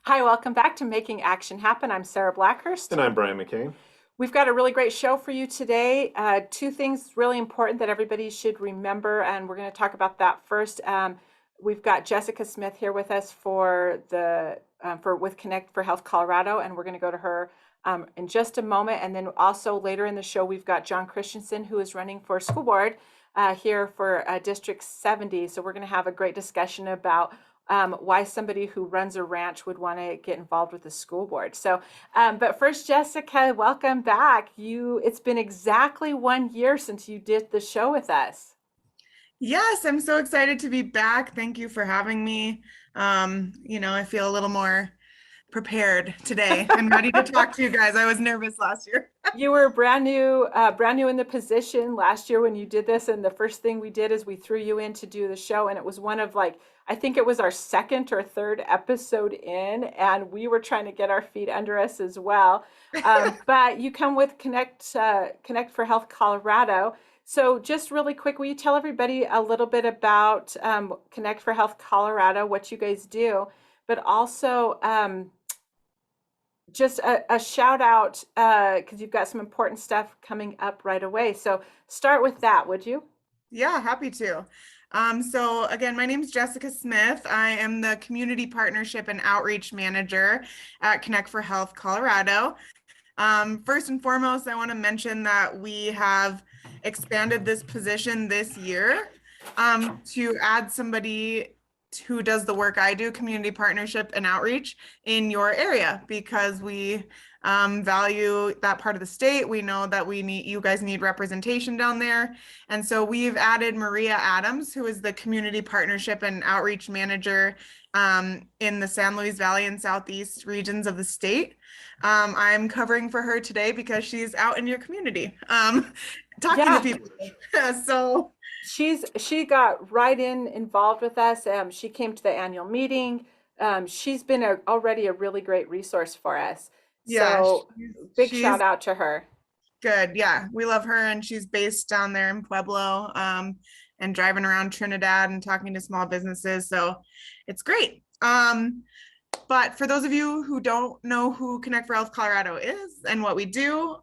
Hi, welcome back to Making Action Happen. I'm Sarah Blackhurst. And I'm Brian McCain. We've got a really great show for you today. Two things really important that everybody should remember, and we're going to talk about that first. We've got Jessica Smith here with us for the with Connect for Health Colorado, and we're going to go to her in just a moment. And then also later in the show, we've got John Christenson, who is running for school board here for District 70. So we're going to have a great discussion about why somebody who runs a ranch would want to get involved with the school board. So, but first, Jessica, welcome back. It's been exactly 1 year since you did the show with us. Yes, I'm so excited to be back. Thank you for having me. I feel a little more prepared today. I'm ready to talk to you guys. I was nervous last year. You were brand new in the position last year when you did this, and the first thing we did is we threw you in to do the show, and it was one of I think it was our second or third episode in, and we were trying to get our feet under us as well. But you come with Connect for Health Colorado. So just really quick, will you tell everybody a little bit about Connect for Health Colorado, what you guys do, but also just a shout out because you've got some important stuff coming up right away. So start with that, would you? Yeah, happy to. So again, my name is Jessica Smith. I am the Community Partnership and Outreach Manager at Connect for Health Colorado. First and foremost, I want to mention that we have expanded this position this year to add somebody who does the work I do, community partnership and outreach in your area, because we value that part of the state. We know that you guys need representation down there. And so we've added Maria Adams, who is the community partnership and outreach manager in the San Luis Valley and Southeast regions of the state. I'm covering for her today because she's out in your community talking to people. So she got right involved with us. She came to the annual meeting. She's been already a really great resource for us. Yeah, so big shout out to her. Good. Yeah, we love her, and she's based down there in Pueblo and driving around Trinidad and talking to small businesses. So it's great. But for those of you who don't know who Connect for Health Colorado is and what we do,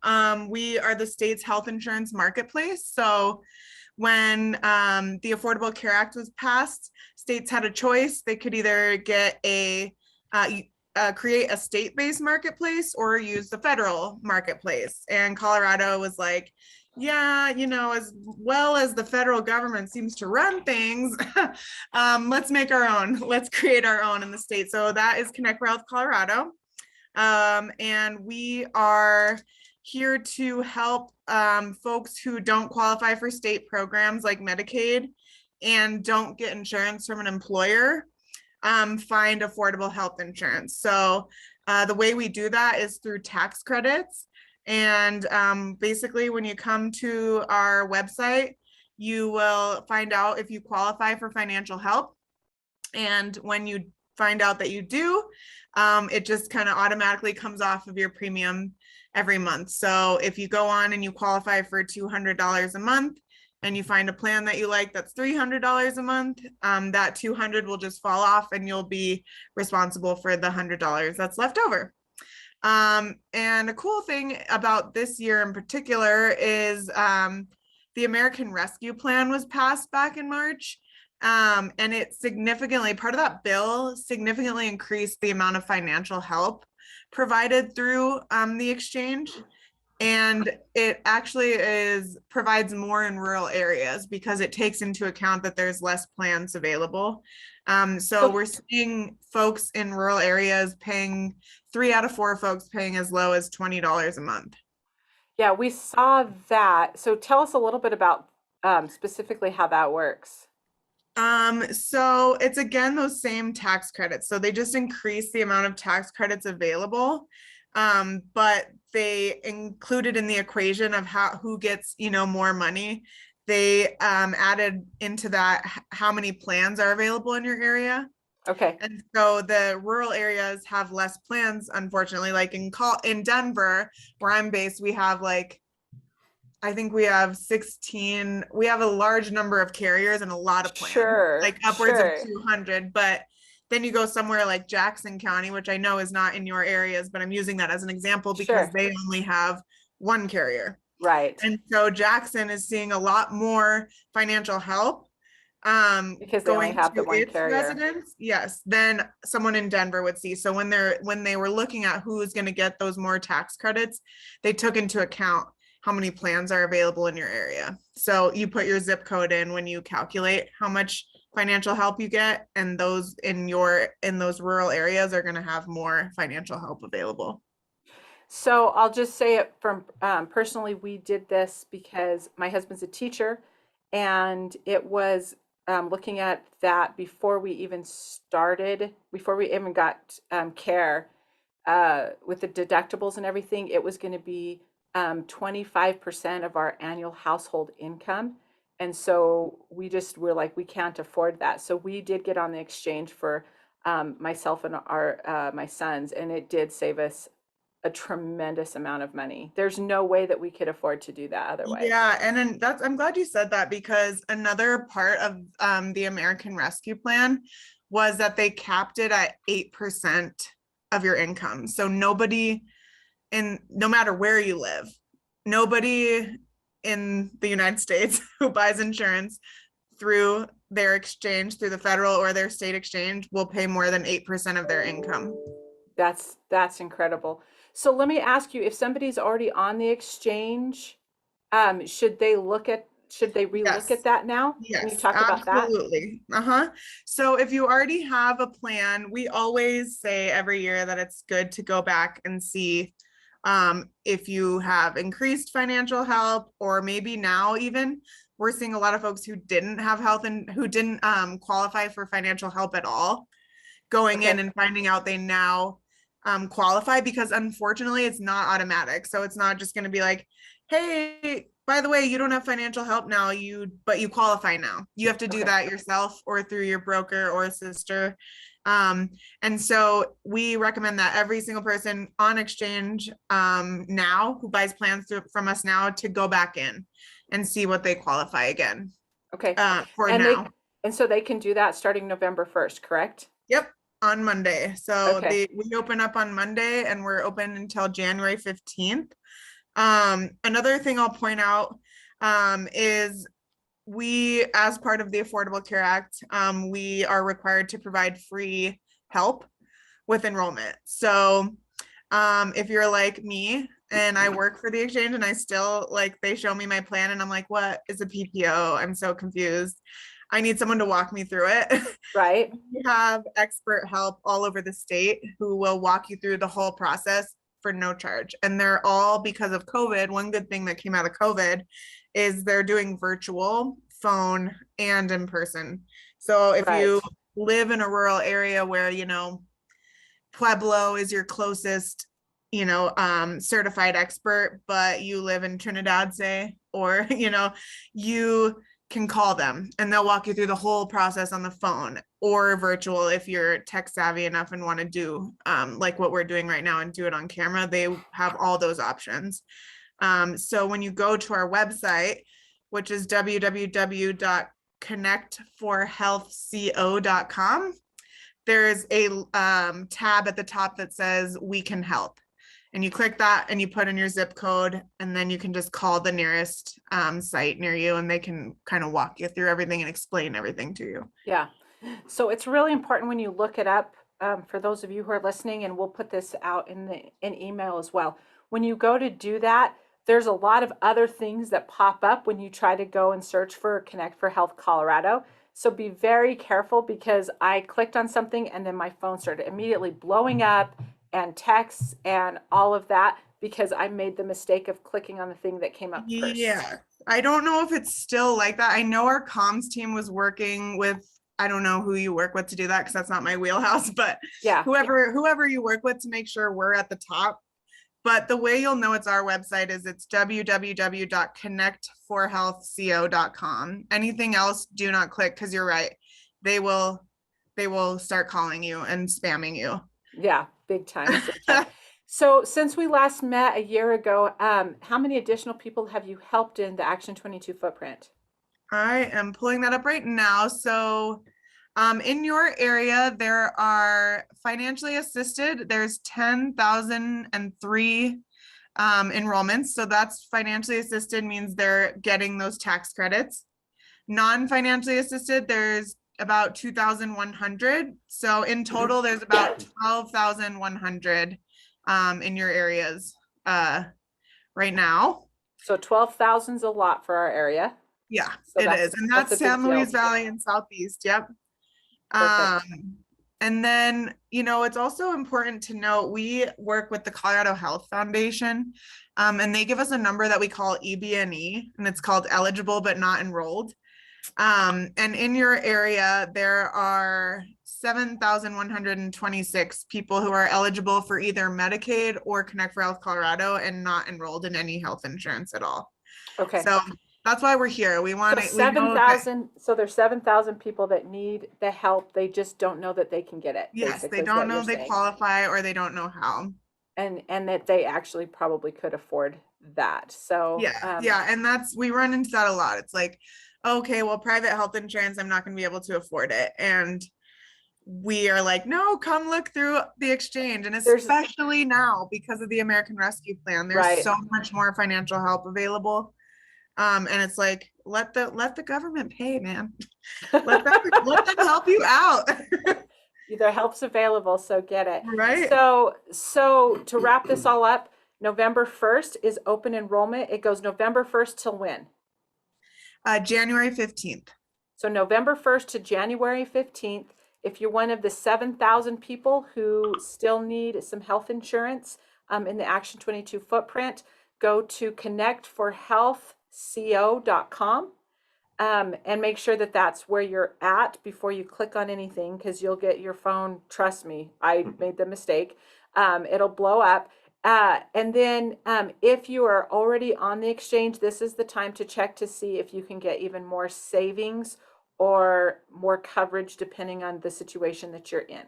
we are the state's health insurance marketplace. So when the Affordable Care Act was passed, states had a choice. They could either create a state-based marketplace or use the federal marketplace. And Colorado was like, yeah, as well as the federal government seems to run things, let's make our own. Let's create our own in the state. So that is Connect for Health Colorado. And we are here to help folks who don't qualify for state programs like Medicaid and don't get insurance from an employer find affordable health insurance. So the way we do that is through tax credits. And basically, when you come to our website, you will find out if you qualify for financial help. And when you find out that you do, it just kind of automatically comes off of your premium every month. So if you go on and you qualify for $200 a month and you find a plan that you like that's $300 a month, that $200 will just fall off and you'll be responsible for the $100 that's left over. And a cool thing about this year in particular is the American Rescue Plan was passed back in March. And it part of that bill significantly increased the amount of financial help provided through the exchange. And it actually provides more in rural areas because it takes into account that there's less plans available. So we're seeing folks in rural areas paying 3 out of 4 folks paying as low as $20 a month. Yeah, we saw that. So tell us a little bit about specifically how that works. So it's again those same tax credits. So they just increase the amount of tax credits available. But they included in the equation of who gets, more money. They added into that how many plans are available in your area. Okay. And so the rural areas have less plans, unfortunately. Like in Denver, where I'm based, we have I think we have 16. We have a large number of carriers and a lot of plans, like upwards of 200. But Then you go somewhere like Jackson County, which I know is not in your areas, but I'm using that as an example because Sure. they only have one carrier. Right. And so Jackson is seeing a lot more financial help Because they only going have the to one its carrier. residents, yes, than someone in Denver would see. So when they were looking at who's going to get those more tax credits, they took into account how many plans are available in your area. So you put your zip code in when you calculate how much financial help you get, and those in those rural areas are going to have more financial help available. So I'll just say it from personally, we did this because my husband's a teacher, and it was looking at that before we even started, before we even got care with the deductibles and everything, it was going to be 25% of our annual household income. And so we just were like, we can't afford that. So we did get on the exchange for myself and our my sons, and it did save us a tremendous amount of money. There's no way that we could afford to do that otherwise. Yeah, and then I'm glad you said that, because another part of the American Rescue Plan was that they capped it at 8% of your income. So nobody no matter where you live, nobody in the United States who buys insurance through their exchange, through the federal or their state exchange, will pay more than 8% of their income. That's incredible. So let me ask you, if somebody's already on the exchange, should they relook Yes. at that now? Can you Yes, talk about that? absolutely. Uh-huh. So if you already have a plan, we always say every year that it's good to go back and see if you have increased financial help, or maybe now even we're seeing a lot of folks who didn't have health and who didn't qualify for financial help at all, going in Okay. and finding out they now qualify, because unfortunately it's not automatic. So it's not just going to be like, hey, by the way, you don't have financial help now, but you qualify now. You have to do Okay. that yourself or through your broker or a sister. And so we recommend that every single person on exchange now who buys plans from us now to go back in and see what they qualify again Okay. for And now. so they can do that starting November 1st, correct? Yep, on Monday. So Okay. we open up on Monday and we're open until January 15th. Another thing I'll point out is we, as part of the Affordable Care Act, we are required to provide free help with enrollment. So if you're like me and I work for the exchange and I still, like, they show me my plan and I'm like, what is a PPO? I'm so confused. I need someone to walk me through it. Right. We have expert help all over the state who will walk you through the whole process for no charge. And they're all, because of COVID, one good thing that came out of COVID is they're doing virtual, phone, and in person. So if Right. you live in a rural area where, Pueblo is your closest, certified expert, but you live in Trinidad, say, or, you can call them and they'll walk you through the whole process on the phone or virtual if you're tech savvy enough and want to do like what we're doing right now and do it on camera. They have all those options. So when you go to our website, which is www.connectforhealthco.com, there's a tab at the top that says we can help, and you click that and you put in your zip code, and then you can just call the nearest site near you and they can kind of walk you through everything and explain everything to you. Yeah. So it's really important when you look it up, for those of you who are listening, and we'll put this out in email as well. When you go to do that, there's a lot of other things that pop up when you try to go and search for Connect for Health Colorado. So be very careful, because I clicked on something and then my phone started immediately blowing up and texts and all of that, because I made the mistake of clicking on the thing that came up first. Yeah, I don't know if it's still like that. I know our comms team was working with, I don't know who you work with to do that because that's not my wheelhouse, but Yeah. whoever you work with to make sure we're at the top. But the way you'll know it's our website is it's www.connectforhealthco.com. Anything else, do not click, because you're right. They will start calling you and spamming you. Yeah, big time, big time. So since we last met a year ago, how many additional people have you helped in the Action 22 footprint? I am pulling that up right now. So In your area, there are financially assisted, there's 10,003 enrollments. So that's financially assisted means they're getting those tax credits. Non-financially assisted, there's about 2,100. So in total, there's about 12,100 in your areas right now. So 12,000 is a lot for our area. Yeah, So it is. And that's a big San deal. Luis Valley and Southeast. Yep. Perfect. And then, it's also important to note we work with the Colorado Health Foundation, and they give us a number that we call EBNE, and it's called eligible but not enrolled. And in your area, there are 7,126 people who are eligible for either Medicaid or Connect for Health Colorado and not enrolled in any health insurance at all. Okay. So that's why we're here. We want So to. 7,000. So there's 7,000 people that need the help. They just don't know that they can get it. Yes, they don't know they qualify or they don't know how. And that they actually probably could afford that. So yeah, and we run into that a lot. It's like, okay, well, private health insurance, I'm not going to be able to afford it, and we are like, no, come look through the exchange, and especially now because of the American Rescue Plan, there's so much more financial help available. And it's like, let the government pay, man. let them help you out. Their help's available, so get it. Right. So to wrap this all up, November 1st is open enrollment. It goes November 1st till when? January 15th. So November 1st to January 15th. If you're one of the 7,000 people who still need some health insurance in the Action 22 footprint, go to connectforhealthco.com and make sure that that's where you're at before you click on anything, because you'll get your phone. Trust me, I made the mistake. It'll blow up. And then if you are already on the exchange, this is the time to check to see if you can get even more savings or more coverage depending on the situation that you're in.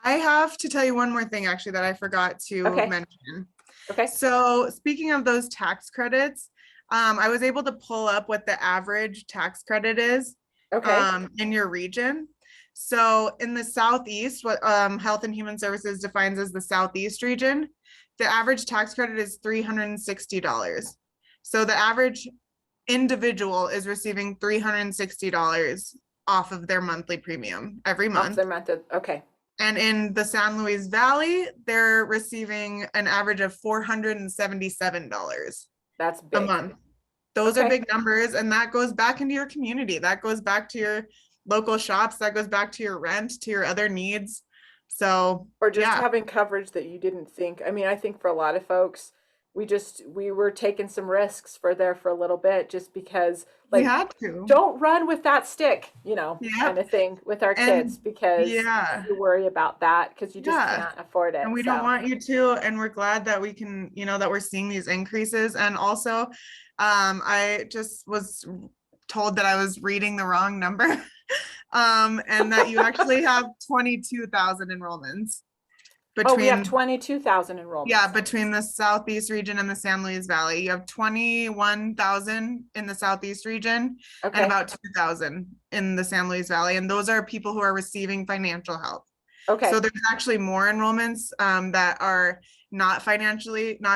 I have to tell you one more thing actually that I forgot to mention. Okay. So speaking of those tax credits, I was able to pull up what the average tax credit is in your region. So in the Southeast, what Health and Human Services defines as the Southeast region, the average tax credit is $360. So the average individual is receiving $360 off of their monthly premium every month. Off their month, okay. And in the San Luis Valley, they're receiving an average of $477. That's big. A month. Those are big numbers, and that goes back into your community. That goes back to your local shops. That goes back to your rent, to your other needs. So, or just having coverage that you didn't think. I mean, I think for a lot of folks, we were taking some risks for a little bit, just because, like, we had to. Don't run with that stick, kind of thing with our kids, because you worry about that because you just can't afford it. And we don't want you to, and we're glad that we can, that we're seeing these increases. And also, I just was told that I was reading the wrong number, and that you actually have 22,000 enrollments. We have 22,000 enrollments. Yeah, between the Southeast region and the San Luis Valley. You have 21,000 in the Southeast region and about 2,000 in the San Luis Valley. And those are people who are receiving financial help. Okay. So there's actually more enrollments that are not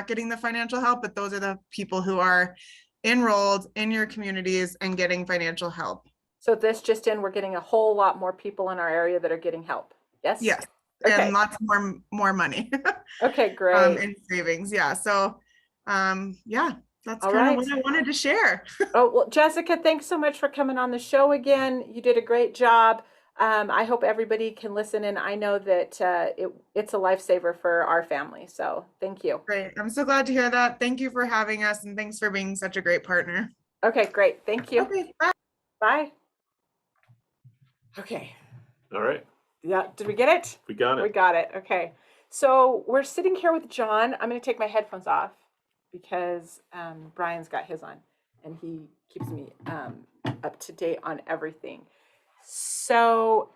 getting the financial help, but those are the people who are enrolled in your communities and getting financial help. So this just in, we're getting a whole lot more people in our area that are getting help. Yes? Yes. And lots more money. Okay, great. In savings. Yeah. So that's kind of what I wanted to share. Oh, well, Jessica, thanks so much for coming on the show again. You did a great job. I hope everybody can listen, and I know that it's a lifesaver for our family. So thank you. Great. I'm so glad to hear that. Thank you for having us, and thanks for being such a great partner. Okay, great. Thank you. Okay, bye. Bye. Okay. All right. Yeah, did we get it? We got it. We got it. Okay. So we're sitting here with John. I'm going to take my headphones off because Brian's got his on, and he keeps me up to date on everything. So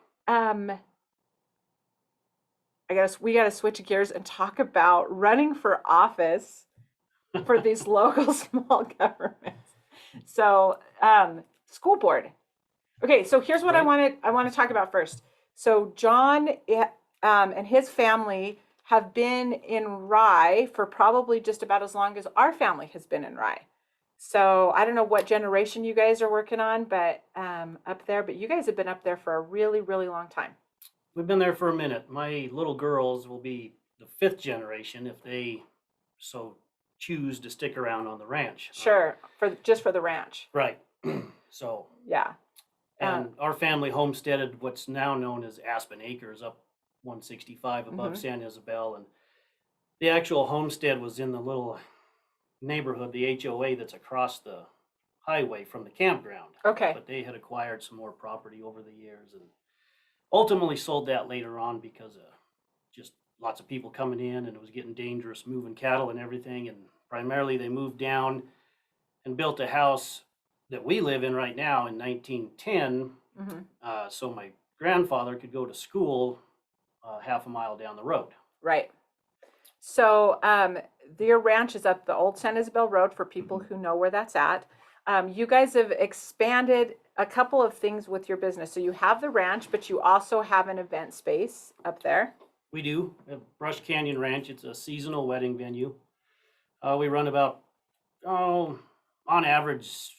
we got to switch gears and talk about running for office for these local small governments. So school board. Okay, so here's what Right. I want to talk about first. So John and his family have been in Rye for probably just about as long as our family has been in Rye. So I don't know what generation you guys are working on, but up there, but you guys have been up there for a really, really long time. We've been there for a minute. My little girls will be the fifth generation if they so choose to stick around on the ranch. Sure, for just for the ranch. Right. So, Yeah. and our family homesteaded what's now known as Aspen Acres up 165 above Mhm. San Isabel. And the actual homestead was in the little neighborhood, the HOA that's across the highway from the campground. Okay. But they had acquired some more property over the years and ultimately sold that later on because of just lots of people coming in and it was getting dangerous moving cattle and everything. And primarily they moved down and built a house that we live in right now in 1910. Hmm. So my grandfather could go to school half a mile down the road. Right. So their ranch is up the old San Isabel Road for people who know where that's at. You guys have expanded a couple of things with your business. So you have the ranch, but you also have an event space up there. We do at Brush Canyon Ranch. It's a seasonal wedding venue. We run about, on average,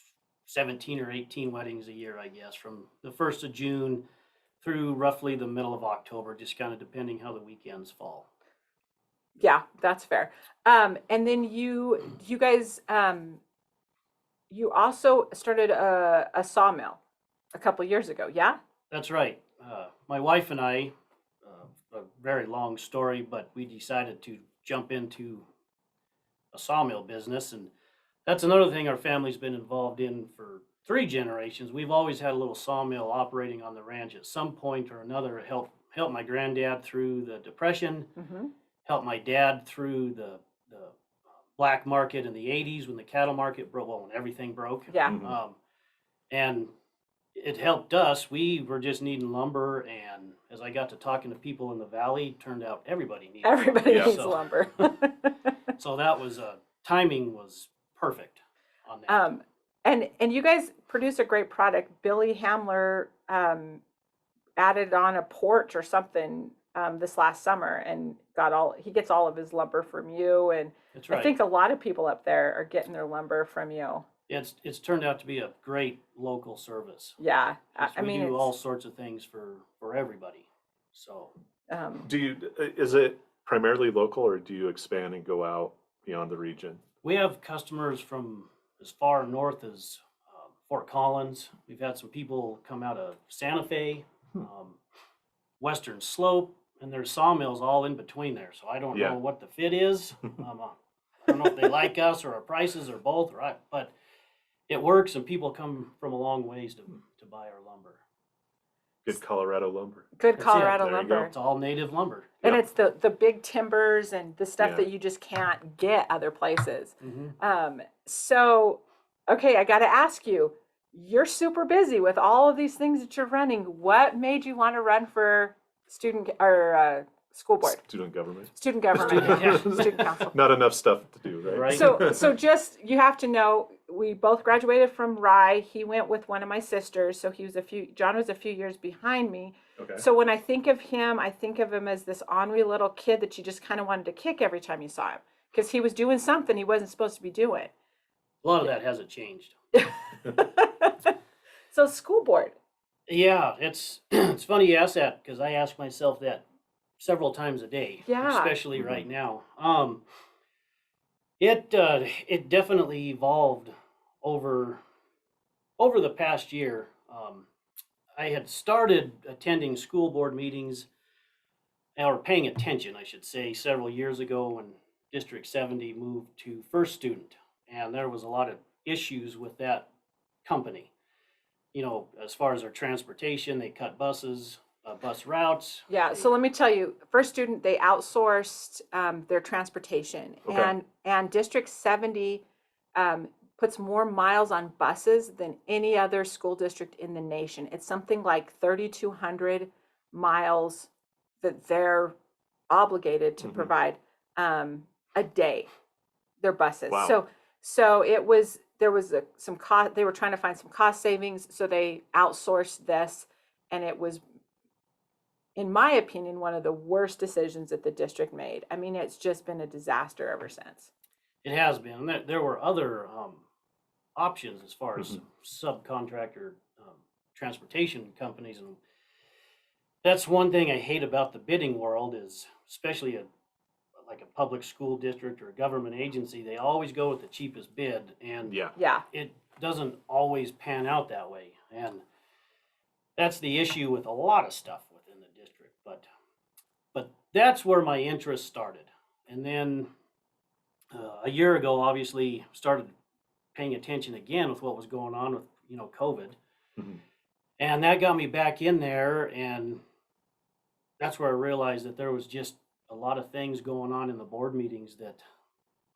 17 or 18 weddings a year, I guess, from the 1st of June through roughly the middle of October, just kind of depending how the weekends fall. Yeah, that's fair. And then you guys, you also started a sawmill a couple years ago. Yeah. That's right. My wife and I, a very long story, but we decided to jump into a sawmill business. And that's another thing our family's been involved in for 3 generations. We've always had a little sawmill operating on the ranch at some point or another. Help my granddad through the Depression, Mm-hmm. helped my dad through the black market in the 80s when the cattle market broke, well, when everything broke. Yeah. And it helped us. We were just needing lumber, and as I got to talking to people in the valley, turned out everybody needed Everybody lumber. needs So, lumber. so that was timing was perfect on that. And you guys produce a great product. Billy Hamler added on a porch or something this last summer and he gets all of his lumber from you. And That's right. I think a lot of people up there are getting their lumber from you. It's turned out to be a great local service. Yeah. I We mean, do all sorts of things for everybody. So Is it primarily local or do you expand and go out beyond the region? we have customers from as far north as Fort Collins. We've had some people come out of Santa Fe, Western Slope, and there's sawmills all in between there. So I don't Yeah. know what the fit is. I don't know if they like us or our prices or both, right? But it works, and people come from a long ways to buy our lumber. Good Colorado lumber. good That's it. Colorado There you go. lumber. It's all native lumber. And Yep. it's the big timbers and the stuff Yeah. that you just can't get other places. Mm-hmm. So, okay, I got to ask you, you're super busy with all of these things that you're running. What made you want to run for student or school board? Student government. Student government, Yeah. student council. Not enough stuff to do, right? Right. So just you have to know, we both graduated from Rye. He went with one of my sisters, so John was a few years behind me. Okay. So when I think of him, I think of him as this ornery little kid that you just kind of wanted to kick every time you saw him because he was doing something he wasn't supposed to be doing. A lot of that hasn't changed. So school board. Yeah, it's it's funny you ask that because I ask myself that several times a day, Yeah. especially right now. It definitely evolved over the past year. I had started attending school board meetings or paying attention, I should say, several years ago when District 70 moved to First Student, and there was a lot of issues with that company. You know, as far as their transportation, they cut buses, bus routes. Yeah, so let me tell you, First Student, they outsourced their transportation, Okay. and District 70 puts more miles on buses than any other school district in the nation. It's something like 3,200 miles that they're obligated to provide a day. Their buses. Wow. So it was there was some cost, they were trying to find some cost savings, so they outsourced this, and it was, in my opinion, one of the worst decisions that the district made. I mean, it's just been a disaster ever since. It has been. And there were other options as far as Mhm. subcontractor transportation companies, and that's one thing I hate about the bidding world is, especially like a public school district or a government agency, they always go with the cheapest bid, and Yeah. Yeah. it doesn't always pan out that way. And that's the issue with a lot of stuff within the district. But that's where my interest started. And then a year ago, obviously, started paying attention again with what was going on with COVID, Mhm. and that got me back in there. And that's where I realized that there was just a lot of things going on in the board meetings that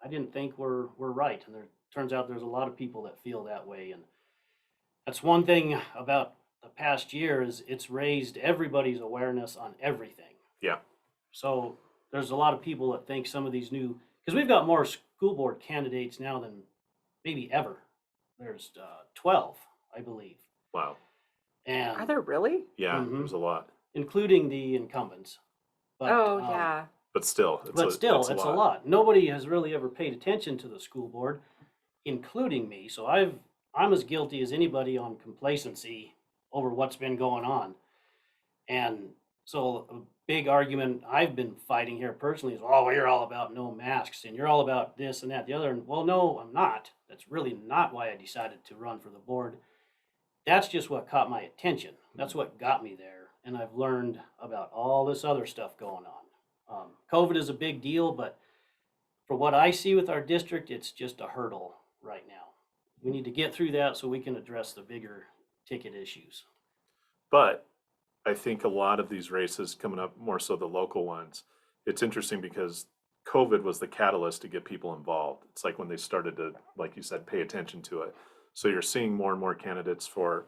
I didn't think were right. And there turns out there's a lot of people that feel that way. And that's one thing about the past year is it's raised everybody's awareness on everything. Yeah. So there's a lot of people that think some of these new, because we've got more school board candidates now than maybe ever. There's 12, I believe. Wow. And Are there really? Yeah, Mhm. there's a lot. including the incumbents. But, Oh, yeah. But still, it's a lot. Nobody has really ever paid attention to the school board, including me. So I'm as guilty as anybody on complacency over what's been going on. And so a big argument I've been fighting here personally is, oh, you're all about no masks and you're all about this and that, the other. And well, no, I'm not. That's really not why I decided to run for the board. That's just what caught my attention. That's what got me there. And I've learned about all this other stuff going on. COVID is a big deal, but for what I see with our district, it's just a hurdle right now. We need to get through that so we can address the bigger ticket issues. But I think a lot of these races coming up, more so the local ones, it's interesting because COVID was the catalyst to get people involved. It's like when they started to, like you said, pay attention to it. So you're seeing more and more candidates for,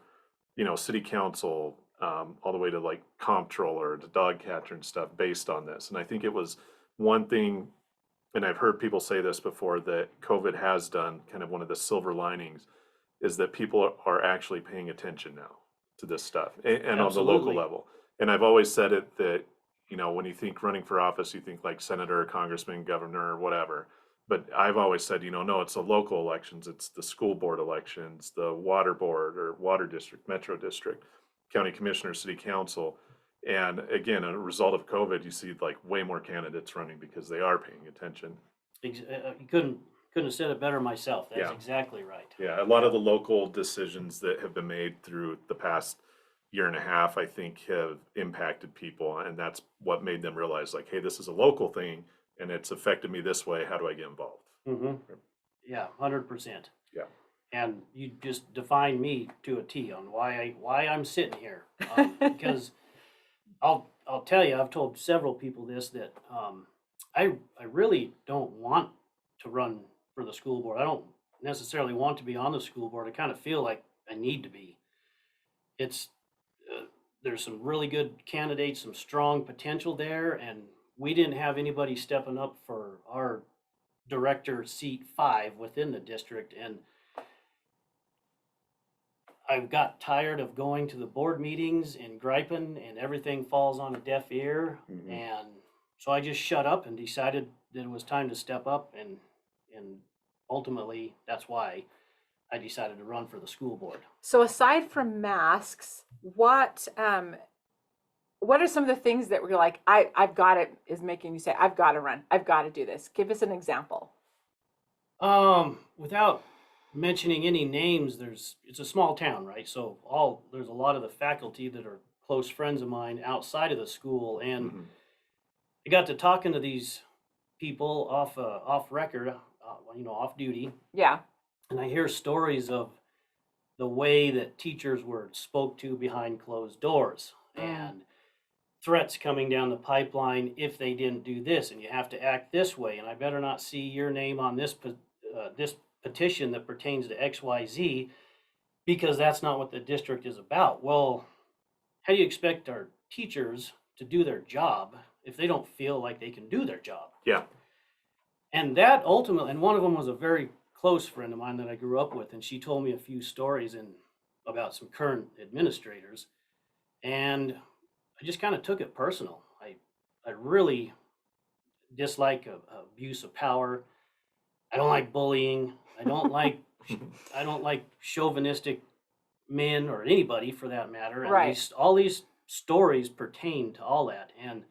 city council, all the way to like comptroller, to dog catcher and stuff based on this. And I think it was one thing, and I've heard people say this before, that COVID has done, kind of one of the silver linings, is that people are actually paying attention now to this stuff and on the local Absolutely. level. And I've always said it that, when you think running for office, you think like senator, congressman, governor, or whatever. But I've always said, no, it's the local elections. It's the school board elections, the water board or water district, metro district, county commissioner, city council. And again, a result of COVID, you see like way more candidates running because they are paying attention. You couldn't have said it better myself. That's Yeah. exactly right. Yeah, a lot of the local decisions that have been made through the past year and a half, I think, have impacted people. And that's what made them realize, like, hey, this is a local thing and it's affected me this way. How do I get involved? Mm-hmm. Yeah, 100%. Yeah. And you just define me to a T on why I'm sitting here. Because I'll tell you, I've told several people this, that I really don't want to run for the school board. I don't necessarily want to be on the school board. I kind of feel like I need to be. It's there's some really good candidates, some strong potential there, and we didn't have anybody stepping up for our director seat 5 within the district. And I've got tired of going to the board meetings and griping, and everything falls on a deaf ear. Mhm. And so I just shut up and decided that it was time to step up, and ultimately that's why I decided to run for the school board. So aside from masks, what are some of the things that were like, I've got it, is making you say, I've got to run, I've got to do this? Give us an example. Without mentioning any names, it's a small town, right? So there's a lot of the faculty that are close friends of mine outside of the school, and Mhm. I got to talking to these people off record, off duty, Yeah. and I hear stories of the way that teachers were spoke to behind closed doors, and threats coming down the pipeline if they didn't do this, and you have to act this way, and I better not see your name on this petition that pertains to XYZ, because that's not what the district is about. Well, how do you expect our teachers to do their job if they don't feel like they can do their job? Yeah. And that ultimately, and one of them was a very close friend of mine that I grew up with, and she told me a few stories about some current administrators, and I just kind of took it personal. I really dislike abuse of power. I don't like bullying. I don't like chauvinistic men or anybody for that matter. And Right. all these stories pertain to all that. And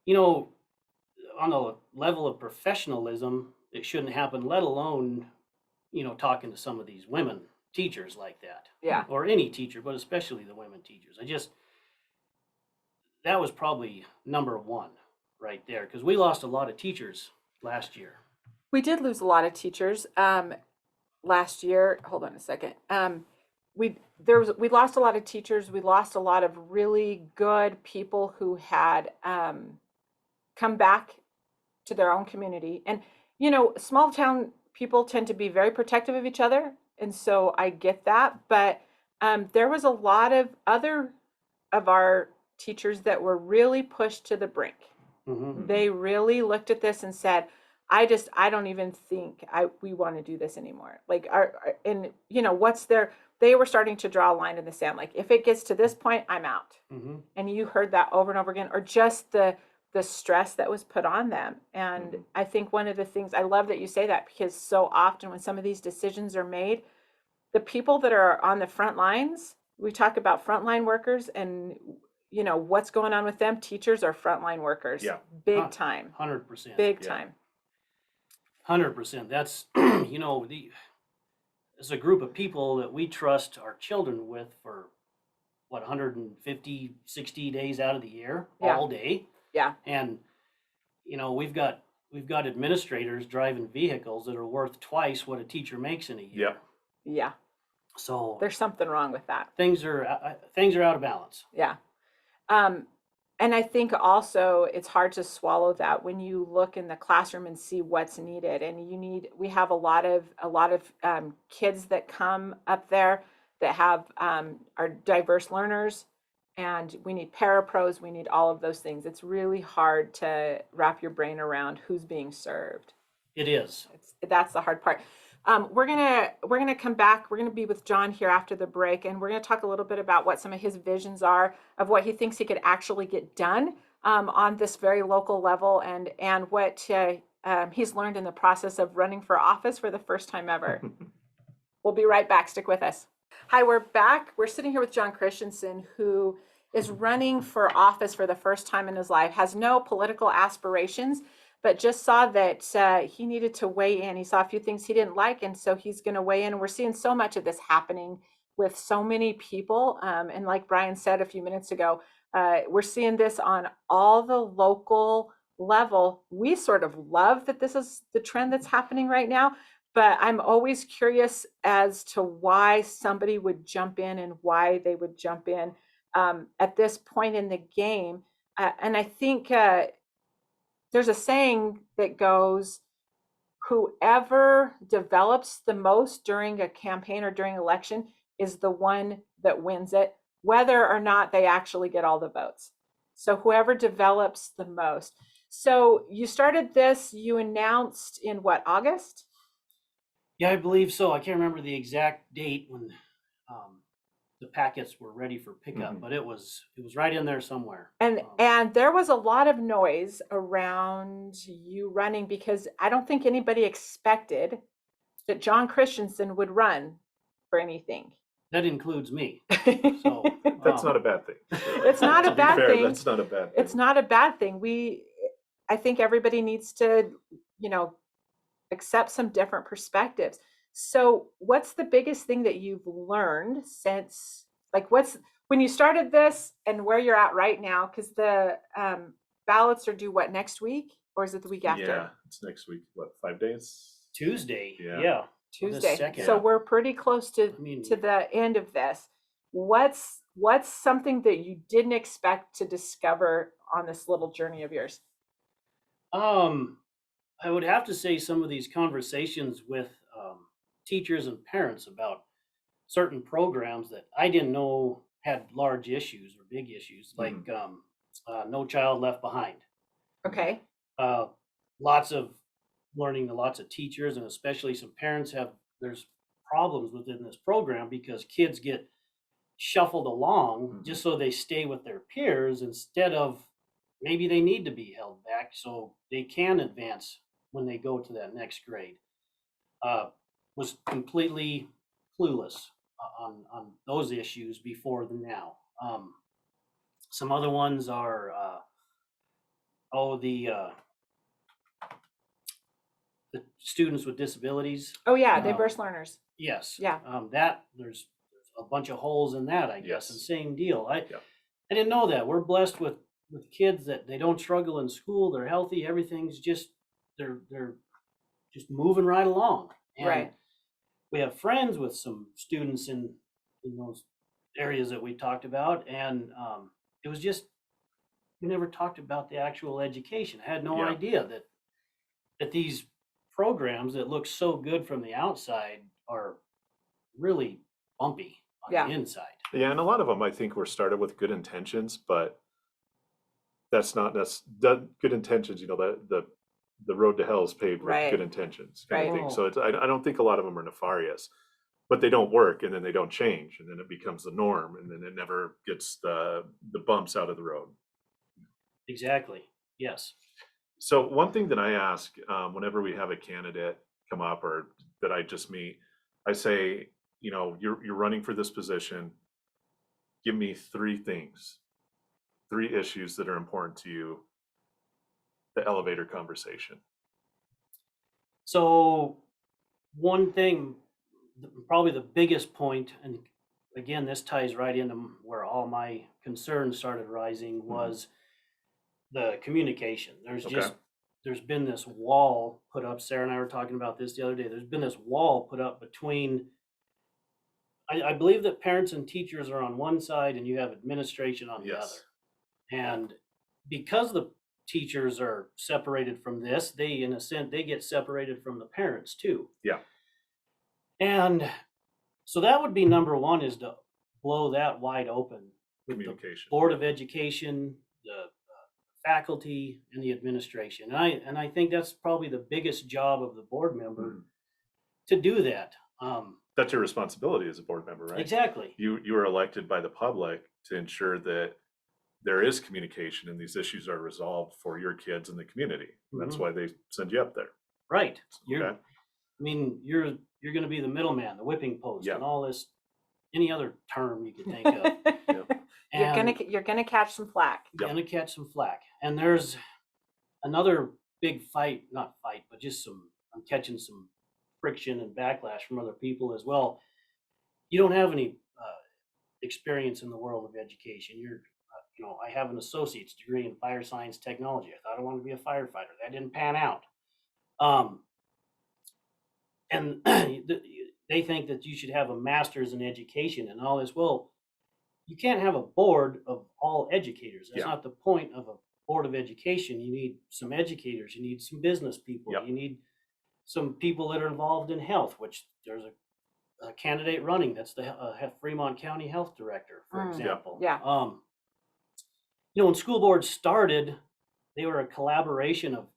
you know, on the level of professionalism, it shouldn't happen, let alone, talking to some of these women teachers like that. Yeah. Or any teacher, but especially the women teachers. That was probably number one right there, because we lost a lot of teachers last year. We did lose a lot of teachers last year. Hold on a second. We lost a lot of teachers. We lost a lot of really good people who had come back to their own community. And small town people tend to be very protective of each other, and so I get that. But there was a lot of other of our teachers that were really pushed to the brink. Mm-hmm. They really looked at this and said, I don't even think we want to do this anymore. Like they were starting to draw a line in the sand. Like, if it gets to this point, I'm out. Mm-hmm. And you heard that over and over again, or just the stress that was put on them. And I think one of the things, I love that you say that, because so often when some of these decisions are made, the people that are on the front lines, we talk about frontline workers, and what's going on with them. Teachers are frontline workers. Yeah. Big time. 100%. Big Yeah. time. 100%. That's, it's a group of people that we trust our children with for 150, 60 days out of the year, Yeah. all day. Yeah. And, we've got administrators driving vehicles that are worth twice what a teacher makes in a year. Yep. Yeah. So There's something wrong with that. things are out of balance. Yeah. And I think also it's hard to swallow that when you look in the classroom and see what's needed. And we have a lot of kids that come up there that have are diverse learners, and we need parapros. We need all of those things. It's really hard to wrap your brain around who's being served. It is. That's the hard part. We're gonna come back. We're gonna be with John here after the break, and we're gonna talk a little bit about what some of his visions are of what he thinks he could actually get done on this very local level, and what he's learned in the process of running for office for the first time ever. We'll be right back. Stick with us. Hi, we're back. We're sitting here with John Christenson, who is running for office for the first time in his life, has no political aspirations, but just saw that he needed to weigh in. He saw a few things he didn't like, and so he's going to weigh in. And we're seeing so much of this happening with so many people. And like Brian said a few minutes ago, we're seeing this on all the local level. We sort of love that this is the trend that's happening right now, but I'm always curious as to why somebody would jump in and why they would jump in at this point in the game. And I think there's a saying that goes, whoever develops the most during a campaign or during election is the one that wins it, whether or not they actually get all the votes. So whoever develops the most. So you started this, you announced in what, August? Yeah, I believe so. I can't remember the exact date when the packets were ready for pickup, but it was right in there somewhere. And there was a lot of noise around you running, because I don't think anybody expected that John Christenson would run for anything. That includes me. So That's not a bad thing. It's not a To be bad fair, thing. That's not a bad thing. It's not a bad thing. I think everybody needs to, accept some different perspectives. So what's the biggest thing that you've learned since, when you started this and where you're at right now? Because the ballots are due, what, next week? Or is it the week after? Yeah, it's next week. What, 5 days? Tuesday. Yeah. Yeah. Tuesday. second. So we're pretty close to mean- the end of this. What's something that you didn't expect to discover on this little journey of yours? I would have to say some of these conversations with teachers and parents about certain programs that I didn't know had large issues or big issues, like No Child Left Behind. Okay. Lots of learning that lots of teachers and especially some parents there's problems within this program because kids get shuffled along Mhm. just so they stay with their peers instead of maybe they need to be held back so they can advance when they go to that next grade. Was completely clueless on those issues before the now. Some other ones are the students with disabilities. Oh yeah, Um, diverse learners. Yes. Yeah. That there's a bunch of holes in that, I guess. And Yes. same deal. I Yep. I didn't know that. We're blessed with kids that they don't struggle in school. They're healthy. Everything's just they're just moving right along. And Right. we have friends with some students in those areas that we talked about, and it was just we never talked about the actual education. I had no Yeah. idea that these programs that look so good from the outside are really bumpy on Yeah. the inside. Yeah, and a lot of them I think were started with good intentions, but that's not good intentions. You know, the road to hell is paved with Right. good intentions, kind of Right. thing. So I don't think a lot of them are nefarious, but they don't work, and then they don't change, and then it becomes the norm, and then it never gets the bumps out of the road. Exactly. Yes. So one thing that I ask whenever we have a candidate come up or that I just meet, I say, you know, you're running for this position. Give me three things, three issues that are important to you. The elevator conversation. So one thing, probably the biggest point, and again, this ties right into where all my concerns started rising, was the communication. Okay. There's been this wall put up. Sarah and I were talking about this the other day. There's been this wall put up between, I believe that parents and teachers are on one side and you have administration on the Yes. other. And because the teachers are separated from this, they, in a sense, they get separated from the parents too. Yeah. And so that would be number one, is to blow that wide open with the Communication. Board of Education, the faculty, and the administration. And I think that's probably the biggest job of the board member Mhm. to do that. That's your responsibility as a board member, right? Exactly. You are elected by the public to ensure that there is communication and these issues are resolved for your kids in the community. That's Mhm. why they send you up there. Right. Okay. I mean, you're going to be the middleman, the whipping post, Yeah. and all this, any other term you could think of. And You're gonna catch some flack. you're going to catch some flack. And there's another big fight, not fight, but just I'm catching some friction and backlash from other people as well. You don't have any experience in the world of education. I have an associate's degree in fire science technology. I thought I wanted to be a firefighter. That didn't pan out. And they think that you should have a master's in education and all this. Well, you can't have a board of all educators. That's Yeah. not the point of a board of education. You need some educators. You need some business people. Yep. You need some people that are involved in health, which there's a candidate running. That's the Fremont County Health Director, for example. Yeah. When school boards started, they were a collaboration of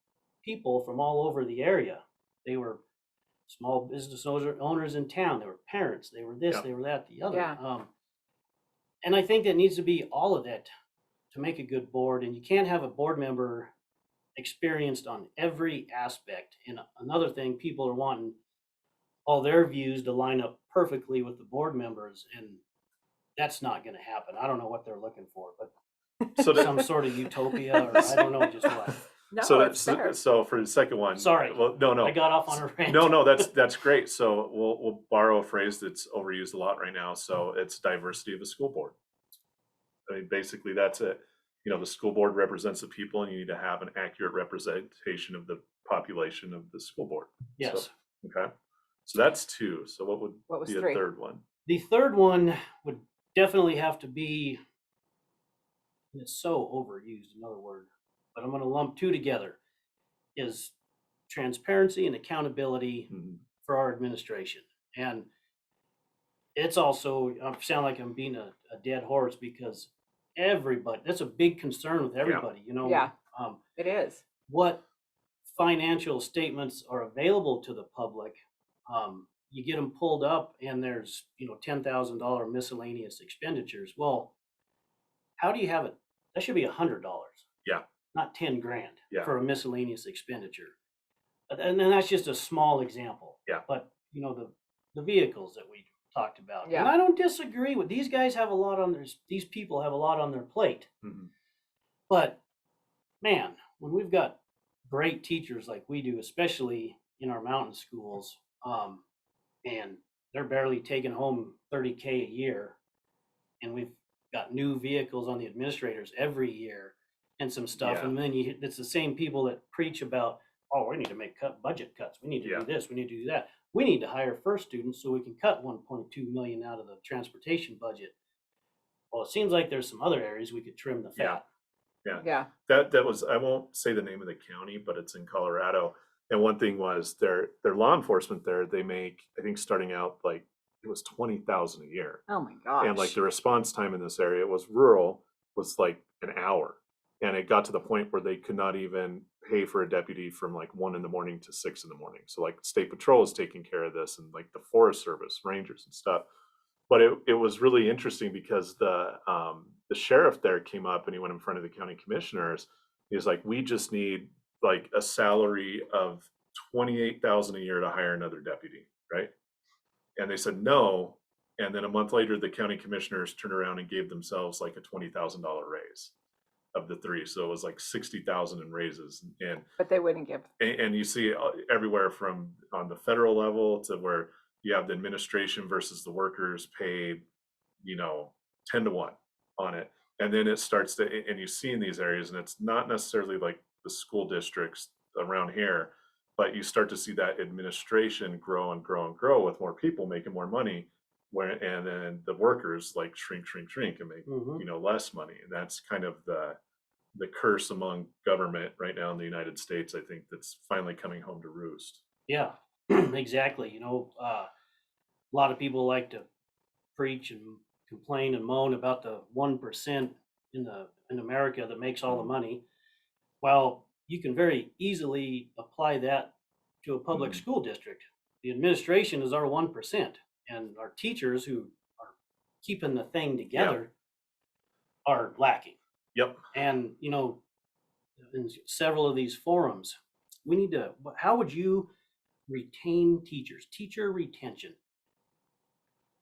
people from all over the area. They were small business owners in town. They were parents. They were this, Yeah. they were that, the other. Yeah. And I think that needs to be all of that to make a good board. And you can't have a board member experienced on every aspect. And another thing, people are wanting all their views to line up perfectly with the board members, and that's not going to happen. I don't know what they're looking for, but So some sort of utopia, or I don't know just what. No, so it's fair. so for the second one. Sorry. Well, no. I got off on a rant. No, that's great. So we'll borrow a phrase that's overused a lot right now. So it's diversity of the school board. I mean, basically that's it. You know, the school board represents the people, and you need to have an accurate representation of the population of the school board. Yes. So, okay. So that's two. So what would be a three? third one? The third one would definitely have to be, and it's so overused, another word, but I'm going to lump two together, is transparency and accountability Mhm. for our administration. And it's also, I sound like I'm being a dead horse, because everybody, that's a big concern with everybody, Yeah. um, It is. what financial statements are available to the public, you get them pulled up and there's, $10,000 miscellaneous expenditures. Well, how do you have it? That should be $100. Yeah. Not 10 grand Yeah. for a miscellaneous expenditure. And then that's just a small example. Yeah. But the vehicles that we talked about. Yeah. And I don't disagree with these guys have a lot on these people have a lot on their plate. Mhm. But man, when we've got great teachers like we do, especially in our mountain schools, and they're barely taking home $30K a year, and we've got new vehicles on the administrators every year and some stuff, Yeah. and then it's the same people that preach about, oh, we need to make budget cuts, we need to Yeah. do this, we need to do that, we need to hire first students so we can cut 1.2 million out of the transportation budget. Well, it seems like there's some other areas we could trim the fat. Yeah. That was, I won't say the name of the county, but it's in Colorado. And one thing was their law enforcement there, they make, I think starting out like it was 20,000 a year. Oh my gosh. And like the response time in this area was rural, was like an hour. And it got to the point where they could not even pay for a deputy from like 1 a.m. to 6 a.m. So like state patrol is taking care of this, and like the Forest Service, rangers and stuff. But it was really interesting because the sheriff there came up and he went in front of the county commissioners. He was like, we just need like a salary of 28,000 a year to hire another deputy, right? And they said no. And then a month later, the county commissioners turned around and gave themselves like a $20,000 raise of the three. So it was like 60,000 in raises. But they wouldn't give. And you see everywhere from on the federal level to where you have the administration versus the workers paid, 10 to 1 on it. And then it starts to, and you see in these areas, and it's not necessarily like the school districts around here, but you start to see that administration grow and grow and grow with more people making more money, and then the workers like shrink and make, less money. And that's kind of the curse among government right now in the United States, I think, that's finally coming home to roost. Yeah, exactly. A lot of people like to preach and complain and moan about the 1% in America that makes all the money. Well, you can very easily apply that to a public school district. The administration is our 1%, and our teachers who are keeping the thing together are lacking. Yep. And in several of these forums, we need to. How would you retain teachers? Teacher retention.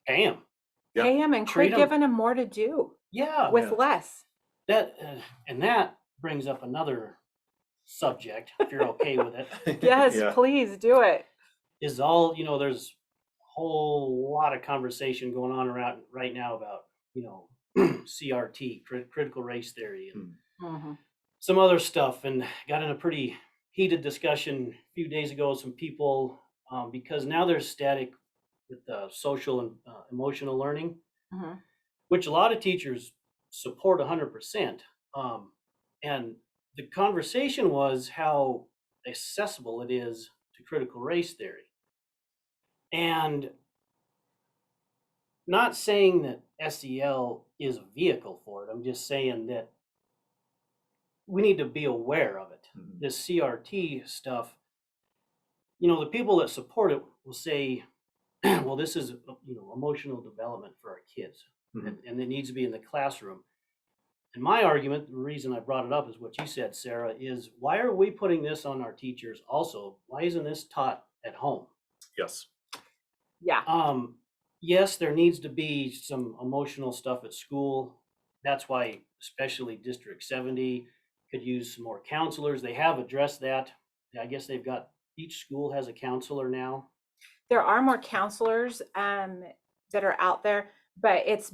Pay them. Yep. Pay them and Treat quit 'em. giving them more to do Yeah. with less. That brings up another subject, if you're okay with it. Yes, Yeah. please do it. Is all there's a whole lot of conversation going on around right now about CRT, critical race theory, and Mhm. some other stuff, and got in a pretty heated discussion a few days ago with some people, because now there's static with social and emotional learning, Mhm. which a lot of teachers support 100%. And the conversation was how accessible it is to critical race theory. And not saying that SEL is a vehicle for it. I'm just saying that we need to be aware of it. Mhm. This CRT stuff, the people that support it will say, well, this is, emotional development for our kids, Mhm. and it needs to be in the classroom. And my argument, the reason I brought it up is what you said, Sarah, is why are we putting this on our teachers also? Why isn't this taught at home? Yes. Yeah. Yes, there needs to be some emotional stuff at school. That's why especially District 70 could use some more counselors. They have addressed that. I guess each school has a counselor now. There are more counselors that are out there, but it's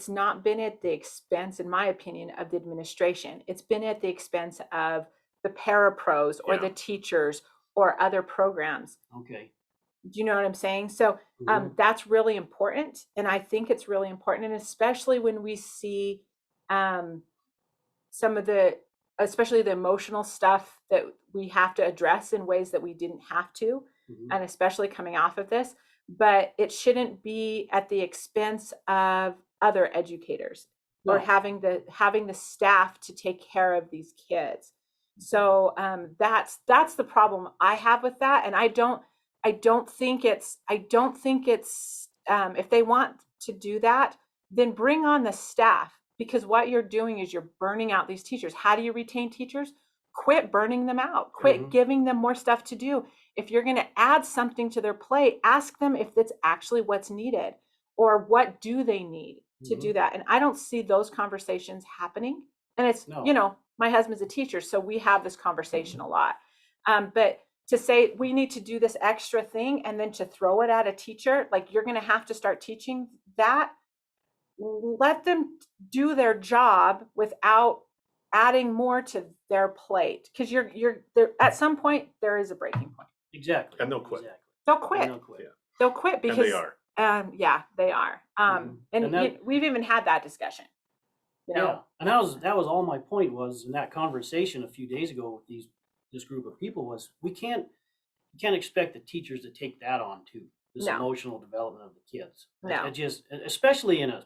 not been at the expense, in my opinion, of the administration. It's been at the expense of the parapros or the teachers or other programs. Okay. Do you know what I'm saying? So that's really important. And I think it's really important. And especially when we see especially the emotional stuff that we have to address in ways that we didn't have to, and especially coming off of this, but it shouldn't be at the expense of other educators or No. having the staff to take care of these kids. So that's the problem I have with that. And I don't think it's if they want to do that, then bring on the staff, because what you're doing is you're burning out these teachers. How do you retain teachers? Quit burning them out. Quit giving them more stuff to do. If you're going to add something to their plate, ask them if that's actually what's needed, or what do they need to do that. And I don't see those conversations happening. And it's, my husband's a teacher, so we have this conversation a lot. But to say we need to do this extra thing and then to throw it at a teacher, like you're going to have to start teaching that. Let them do their job without adding more to their plate, because you're there at some point there is a breaking point. Exactly. And they'll quit. Exactly. They'll quit. They'll quit. Yeah. They'll quit because And they are. Yeah, they are. And we've even had that discussion. You know? Yeah, and that was all my point was in that conversation a few days ago with this group of people was you can't expect the teachers to take that on too, this emotional development of the kids. No. It just, especially in a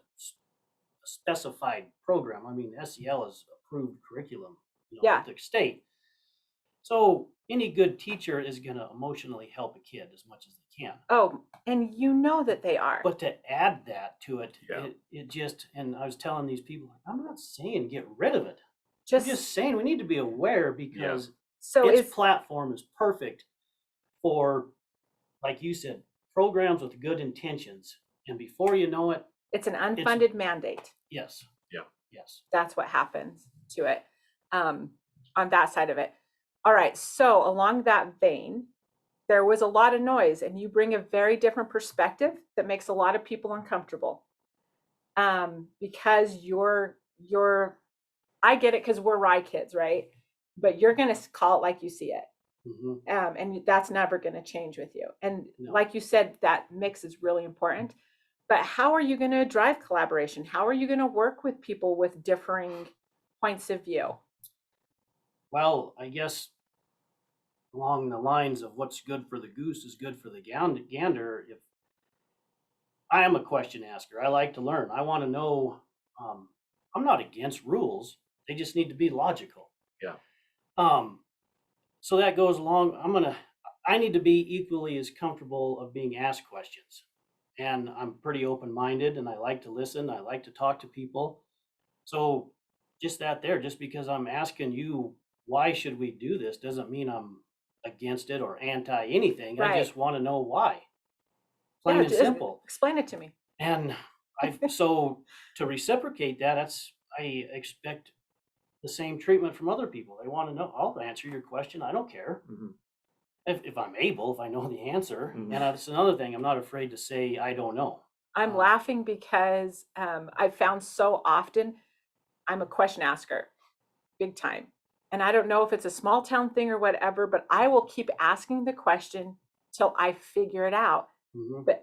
specified program. I mean, SEL is approved curriculum, with the state. So any good teacher is going to emotionally help a kid as much as they can. Oh, and you know that they are. But to add that to it, it just, and I was telling these people, I'm not saying get rid of it. I'm just saying we need to be aware, because its platform is perfect for, like you said, programs with good intentions. And before you know it, it's an unfunded mandate. Yes. Yeah. Yes. That's what happens to it on that side of it. All right. So along that vein, there was a lot of noise, and you bring a very different perspective that makes a lot of people uncomfortable. Because I get it, because we're Rye kids, right? But you're going to call it like you see it. And that's never going to change with you. And like you said, that mix is really important. But how are you going to drive collaboration? How are you going to work with people with differing points of view? Well, I guess along the lines of what's good for the goose is good for the gander. If I am a question asker, I like to learn. I want to know. I'm not against rules. They just need to be logical. Yeah. So that goes along. I need to be equally as comfortable of being asked questions. And I'm pretty open-minded, and I like to listen. I like to talk to people. So just just because I'm asking you, why should we do this, doesn't mean I'm against it or anti anything. Right. I just want to know why. Plain and simple. Explain it to me. And so to reciprocate that, I expect the same treatment from other people. They want to know, I'll answer your question. I don't care. If I'm able, if I know the answer. And that's another thing. I'm not afraid to say, I don't know. I'm laughing because I've found so often I'm a question asker, big time. And I don't know if it's a small town thing or whatever, but I will keep asking the question till I figure it out.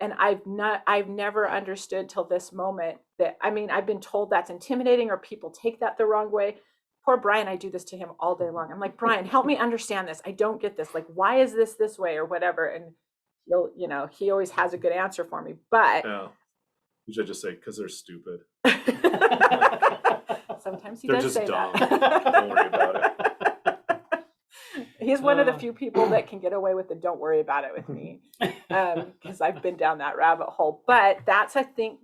And I've never understood till this moment that, I mean, I've been told that's intimidating or people take that the wrong way. Poor Brian, I do this to him all day long. I'm like, Brian, help me understand this. I don't get this. Like, why is this way or whatever? And he always has a good answer for me, but you should just say, because they're stupid. Sometimes he They're does just say dumb. that. Don't worry about it. He's one of the few people that can get away with the "don't worry about it" with me, because I've been down that rabbit hole. But that's, I think,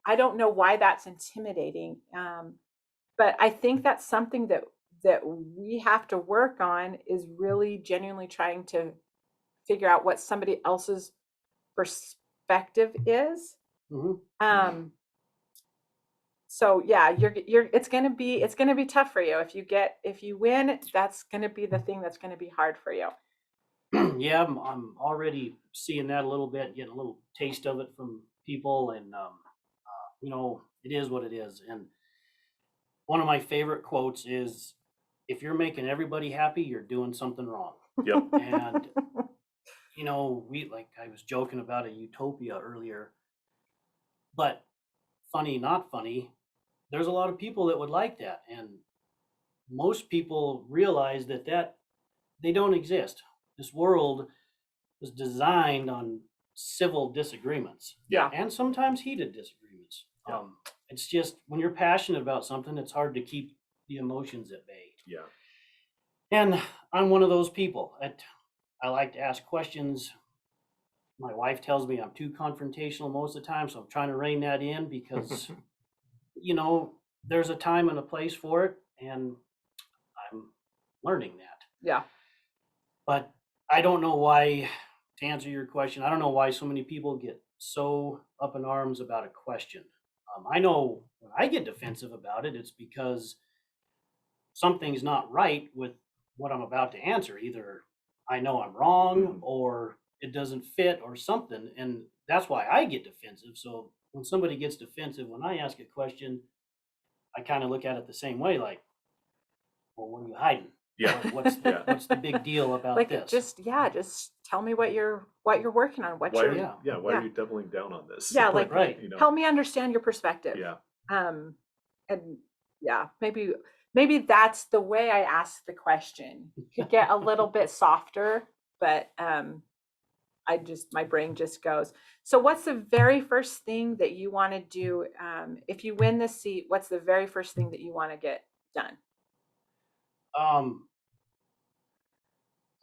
I don't know why that's intimidating, but I think that's something that we have to work on, is really genuinely trying to figure out what somebody else's perspective is. So yeah, it's gonna be tough for you. If you win, that's gonna be the thing that's gonna be hard for you. Yeah, I'm already seeing that a little bit, getting a little taste of it from people, and it is what it is. And one of my favorite quotes is, "If you're making everybody happy, you're doing something wrong." Yep. And I was joking about a utopia earlier, but funny, not funny, there's a lot of people that would like that, and most people realize that they don't exist. This world was designed on civil disagreements, and sometimes heated disagreements. It's just when you're passionate about something, it's hard to keep the emotions at bay. And I'm one of those people. I like to ask questions. My wife tells me I'm too confrontational most of the time, so I'm trying to rein that in because, there's a time and a place for it, and I'm learning that. Yeah. But I don't know why, to answer your question, I don't know why so many people get so up in arms about a question. I know when I get defensive about it, it's because something's not right with what I'm about to answer. Either I know I'm wrong or it doesn't fit or something. And that's why I get defensive. So when somebody gets defensive, when I ask a question, I kind of look at it the same way, like, well, what are you hiding? Yeah. What's the big deal about Like this? just tell me what you're working on, what Why you're are you, Yeah. why Yeah. are you doubling down on this? Yeah, like Right. help me understand your perspective. Yeah. And yeah, maybe that's the way I ask the question. Could get a little bit softer, but my brain just goes. So what's the very first thing that you want to do if you win the seat? What's the very first thing that you want to get done?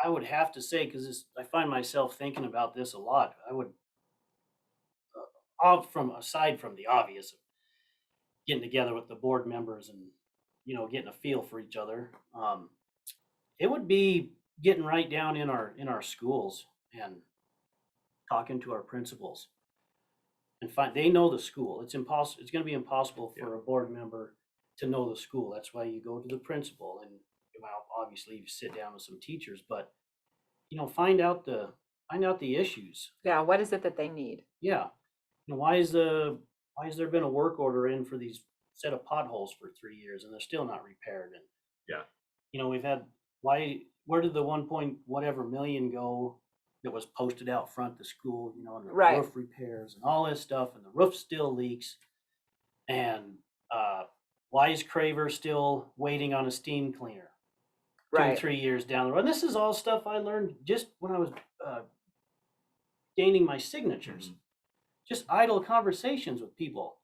I would have to say, because I find myself thinking about this a lot. I would, aside from the obvious, of getting together with the board members and getting a feel for each other, it would be getting right down in our schools and talking to our principals and they know the school. It's impossible. It's going to be impossible for a board member to know the school. That's why you go to the principal and, well, obviously you sit down with some teachers, but find out the issues. Yeah, what is it that they need? Yeah. Why has there been a work order in for these set of potholes for 3 years and they're still not repaired? And we've had, where did the 1 point whatever million go that was posted out front the school, and the Right. roof repairs and all this stuff, and the roof still leaks. And why is Craver still waiting on a steam cleaner 2 3 years down the road? And this is all stuff I learned just when I was gaining my signatures. Just idle conversations with people.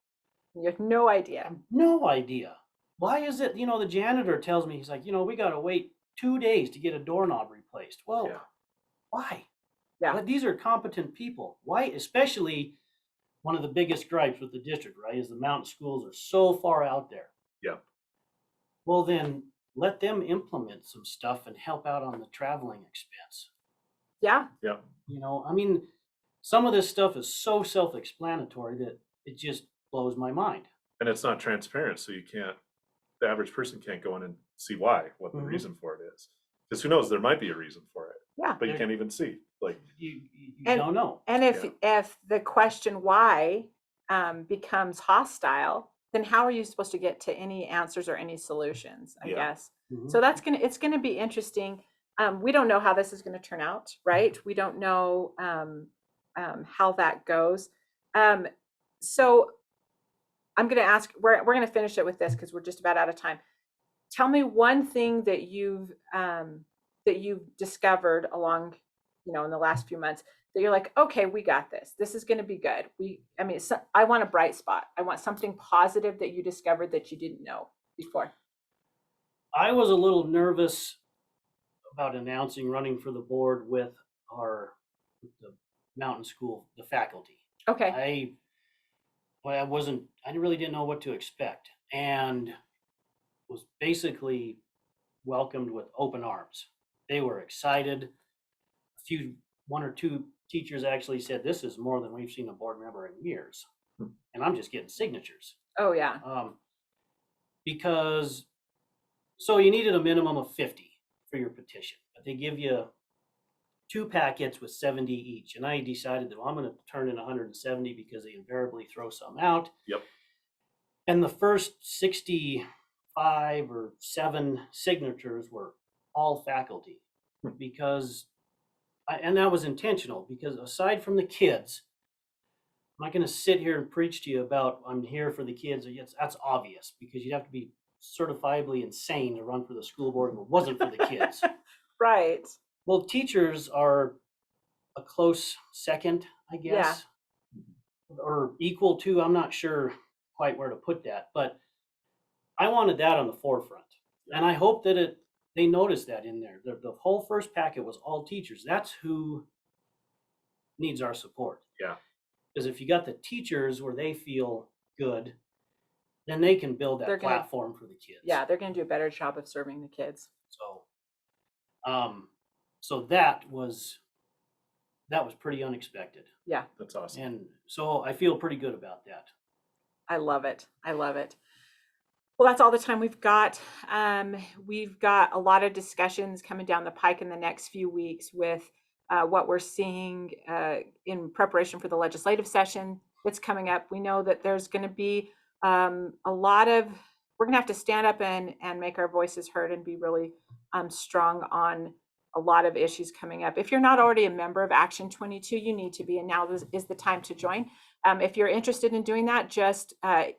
You have no idea. No idea. Why is it, the janitor tells me, he's like, we got to wait 2 days to get a doorknob replaced. Well, why? Yeah. But these are competent people. Why? Especially one of the biggest gripes with the district, right, is the mountain schools are so far out there. Yeah. Well, then let them implement some stuff and help out on the traveling expense. Yeah. Yeah. Some of this stuff is so self-explanatory that it just blows my mind. And it's not transparent, so the average person can't go in and see what the reason for it is. Because who knows, there might be a reason for it. Yeah. But you can't even see. Like you don't know. And if the question why becomes hostile, then how are you supposed to get to any answers or any solutions, I guess. So it's gonna be interesting. We don't know how this is gonna turn out, right? We don't know how that goes. So I'm gonna ask, we're gonna finish it with this because we're just about out of time. Tell me one thing that you've discovered along, in the last few months that you're like, okay, we got this. This is going to be good. I want a bright spot. I want something positive that you discovered that you didn't know before. I was a little nervous about announcing running for the board with the mountain school, the faculty. Okay. I really didn't know what to expect, and was basically welcomed with open arms. They were excited. One or two teachers actually said, this is more than we've seen a board member in years. And I'm just getting signatures. Oh yeah. Because, so you needed a minimum of 50 for your petition, but they give you 2 packets with 70 each. And I decided that I'm going to turn in 170 because they invariably throw some out. Yep. And the first 65 or 7 signatures were all faculty because, and that was intentional, because aside from the kids, I'm not going to sit here and preach to you about I'm here for the kids. That's obvious, because you'd have to be certifiably insane to run for the school board if it wasn't for the kids. Right. Well, teachers are a close second, I guess, or equal to. I'm not sure quite where to put that, but I wanted that on the forefront, and I hope that it they noticed that in there. The whole first packet was all teachers. That's who needs our support. Yeah. Because if you got the teachers where they feel good, then they can build that They're gonna- platform for the kids. Yeah, they're going to do a better job of serving the kids. So that was pretty unexpected. Yeah, That's awesome. And so I feel pretty good about that. I love it. I love it. Well, that's all the time we've got. We've got a lot of discussions coming down the pike in the next few weeks with what we're seeing in preparation for the legislative session that's coming up. We know that there's going to be we're going to have to stand up and make our voices heard and be really strong on a lot of issues coming up. If you're not already a member of Action 22, you need to be, and now is the time to join. If you're interested in doing that, just or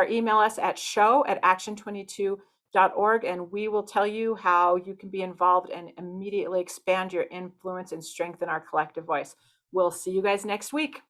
email us at show@action22.org, and we will tell you how you can be involved and immediately expand your influence and strengthen our collective voice. We'll see you guys next week.